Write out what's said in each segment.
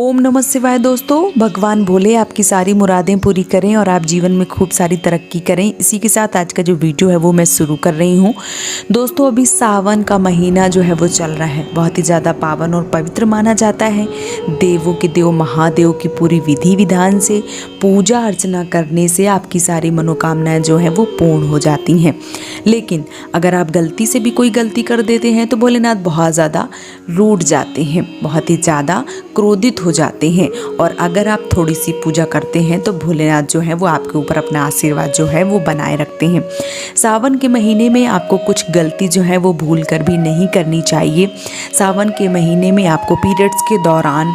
ओम नमः शिवाय। दोस्तों, भगवान भोले आपकी सारी मुरादें पूरी करें और आप जीवन में खूब सारी तरक्की करें। इसी के साथ आज का जो वीडियो है वो मैं शुरू कर रही हूँ। दोस्तों, अभी सावन का महीना जो है वो चल रहा है, बहुत ही ज़्यादा पावन और पवित्र माना जाता है। देवों के देव महादेव की पूरी विधि विधान से पूजा अर्चना करने से आपकी सारी मनोकामनाएं जो है वो पूर्ण हो जाती हैं। लेकिन अगर आप गलती से भी कोई गलती कर देते हैं तो भोलेनाथ बहुत ज़्यादा रूठ जाते हैं, बहुत ही ज़्यादा क्रोधित हो जाते हैं। और अगर आप थोड़ी सी पूजा करते हैं तो भोलेनाथ जो है वो आपके ऊपर अपना आशीर्वाद जो है वो बनाए रखते हैं। सावन के महीने में आपको कुछ गलती जो है वो भूल कर भी नहीं करनी चाहिए। सावन के महीने में आपको पीरियड्स के दौरान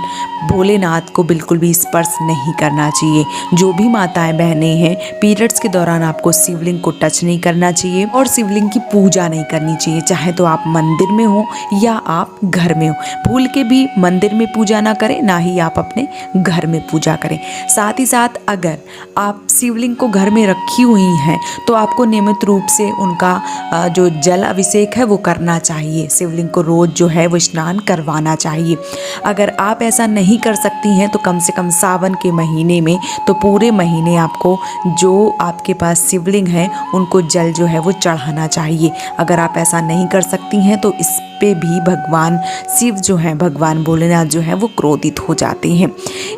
भोलेनाथ को बिल्कुल भी स्पर्श नहीं करना चाहिए। जो भी माताएं बहनें हैं, पीरियड्स के दौरान आपको शिवलिंग को टच नहीं करना चाहिए और शिवलिंग की पूजा नहीं करनी चाहिए, चाहे तो आप मंदिर में हो या आप घर में हो। भूल के भी मंदिर में पूजा ना करें, ना ही आप अपने घर में पूजा करें। साथ ही साथ अगर आप शिवलिंग को घर में रखी हुई हैं तो आपको नियमित रूप से उनका जो जल अभिषेक है वो करना चाहिए। शिवलिंग को रोज जो है वो स्नान करवाना चाहिए। अगर आप ऐसा नहीं कर सकती हैं तो कम से कम सावन के महीने में तो पूरे महीने आपको जो आपके पास शिवलिंग है उनको जल जो है वो चढ़ाना चाहिए। अगर आप ऐसा नहीं कर सकती हैं तो इस पे भी भगवान शिव जो है, भगवान भोलेनाथ जो है वो क्रोधित हो जाते हैं।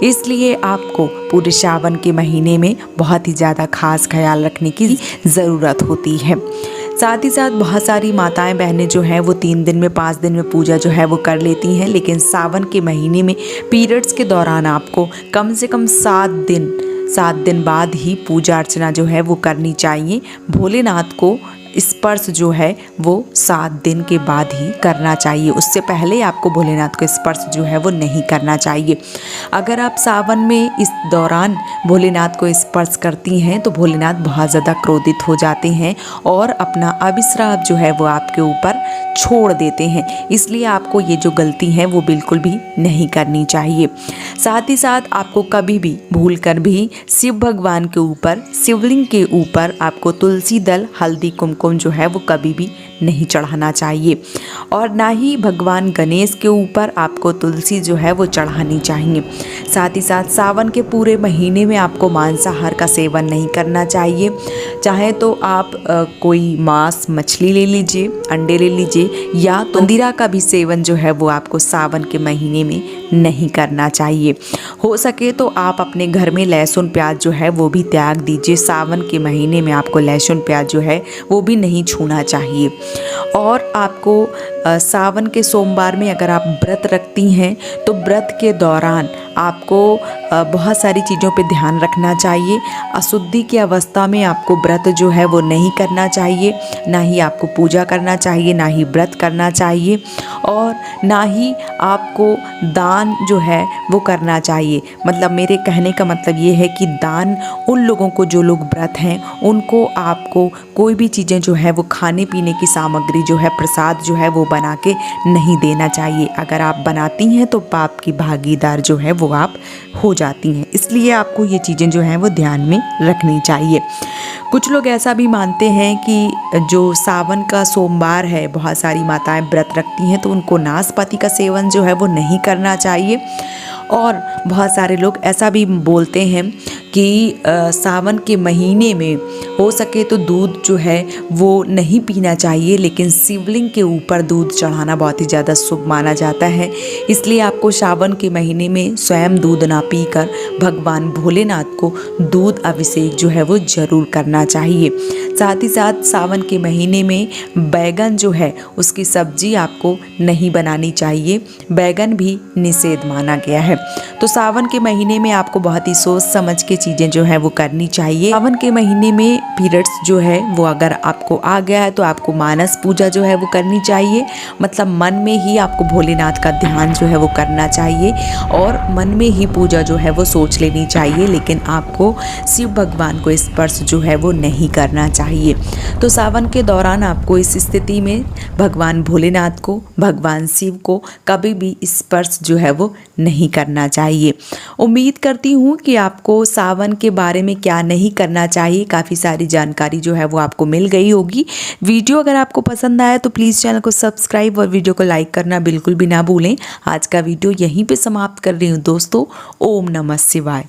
इसलिए आपको पूरे सावन के महीने में बहुत ही ज़्यादा खास ख्याल रखने की ज़रूरत होती है। साथ ही साथ बहुत सारी माताएं बहनें जो हैं वो 3 दिन में 5 दिन में पूजा जो है वो कर लेती हैं, लेकिन सावन के महीने में पीरियड्स के दौरान आपको कम से कम 7 दिन बाद ही पूजा अर्चना जो है वो करनी चाहिए। भोलेनाथ को स्पर्श जो है वो 7 दिन के बाद ही करना चाहिए, उससे पहले आपको भोलेनाथ को स्पर्श जो है वो नहीं करना चाहिए। अगर आप सावन में इस दौरान भोलेनाथ को स्पर्श करती हैं तो भोलेनाथ बहुत ज़्यादा क्रोधित हो जाते हैं और अपना अभिश्राप जो है वो आपके ऊपर छोड़ देते हैं। इसलिए आपको ये जो गलती है वो बिल्कुल भी नहीं करनी चाहिए। साथ ही साथ आपको कभी भी भूल कर भी शिव भगवान के ऊपर, शिवलिंग के ऊपर आपको तुलसी दल, हल्दी, कुमकुम जो है वो कभी भी नहीं चढ़ाना चाहिए। और ना ही भगवान गणेश के ऊपर आपको तुलसी जो है वो चढ़ानी चाहिए। साथ ही साथ सावन के पूरे महीने में आपको मांसाहार का सेवन नहीं करना चाहिए। चाहे तो आप कोई मांस, मछली ले लीजिए, अंडे ले लीजिए, या तो मंदिरा का भी सेवन जो है वो आपको सावन के महीने में नहीं करना चाहिए। हो सके तो आप अपने घर में लहसुन प्याज जो है वो भी त्याग दीजिए। सावन के महीने में आपको लहसुन प्याज जो है वो भी नहीं छूना चाहिए। और आपको सावन के सोमवार में अगर आप व्रत रखती हैं तो व्रत के दौरान आपको बहुत सारी चीज़ों पे ध्यान रखना चाहिए। अशुद्धि की अवस्था में आपको व्रत जो है वो नहीं करना चाहिए, ना ही आपको पूजा करना चाहिए, ना ही व्रत करना चाहिए, और ना ही आपको दान जो है वो करना चाहिए। मतलब मेरे कहने का मतलब ये है कि दान उन लोगों को, जो लोग व्रत हैं, उनको आपको कोई भी चीज़ें जो है वो खाने पीने की सामग्री जो है, प्रसाद जो है वो बना के नहीं देना चाहिए। अगर आप बनाती हैं तो पाप की भागीदार जो है वो आप हो जाती हैं। इसलिए आपको ये चीज़ें जो हैं वो ध्यान में रखनी चाहिए। कुछ लोग ऐसा भी मानते हैं कि जो सावन का सोमवार है, बहुत सारी माताएं व्रत रखती हैं तो उनको नाशपाती का सेवन जो है वो नहीं करना चाहिए। और बहुत सारे लोग ऐसा भी बोलते हैं कि सावन के महीने में हो सके तो दूध जो है वो नहीं पीना चाहिए, लेकिन शिवलिंग के ऊपर दूध चढ़ाना बहुत ही ज़्यादा शुभ माना जाता है। इसलिए आपको सावन के महीने में स्वयं दूध ना पीकर भगवान भोलेनाथ को दूध अभिषेक जो है वो ज़रूर करना चाहिए। साथ ही साथ सावन के महीने में बैगन जो है उसकी सब्जी आपको नहीं बनानी चाहिए। बैगन भी निषेध माना गया है। तो सावन के महीने में आपको बहुत ही सोच समझ के चीज़ें जो है वो करनी चाहिए। सावन के महीने में पीरियड्स जो है वो अगर आपको आ गया है तो आपको मानस पूजा जो है वो करनी चाहिए। मतलब मन में ही आपको भोलेनाथ का ध्यान जो है वो करना चाहिए और मन में ही पूजा जो है वो सोच लेनी चाहिए, लेकिन आपको शिव भगवान को स्पर्श जो है वो नहीं करना चाहिए। तो सावन के दौरान आपको इस स्थिति में भगवान भोलेनाथ को, भगवान शिव को कभी भी स्पर्श जो है वो नहीं करना चाहिए। उम्मीद करती हूँ कि आपको सावन सावन के बारे में क्या नहीं करना चाहिए, काफ़ी सारी जानकारी जो है वो आपको मिल गई होगी। वीडियो अगर आपको पसंद आया तो प्लीज़ चैनल को सब्सक्राइब और वीडियो को लाइक करना बिल्कुल भी ना भूलें। आज का वीडियो यहीं पे समाप्त कर रही हूँ दोस्तों। ओम नमः शिवाय।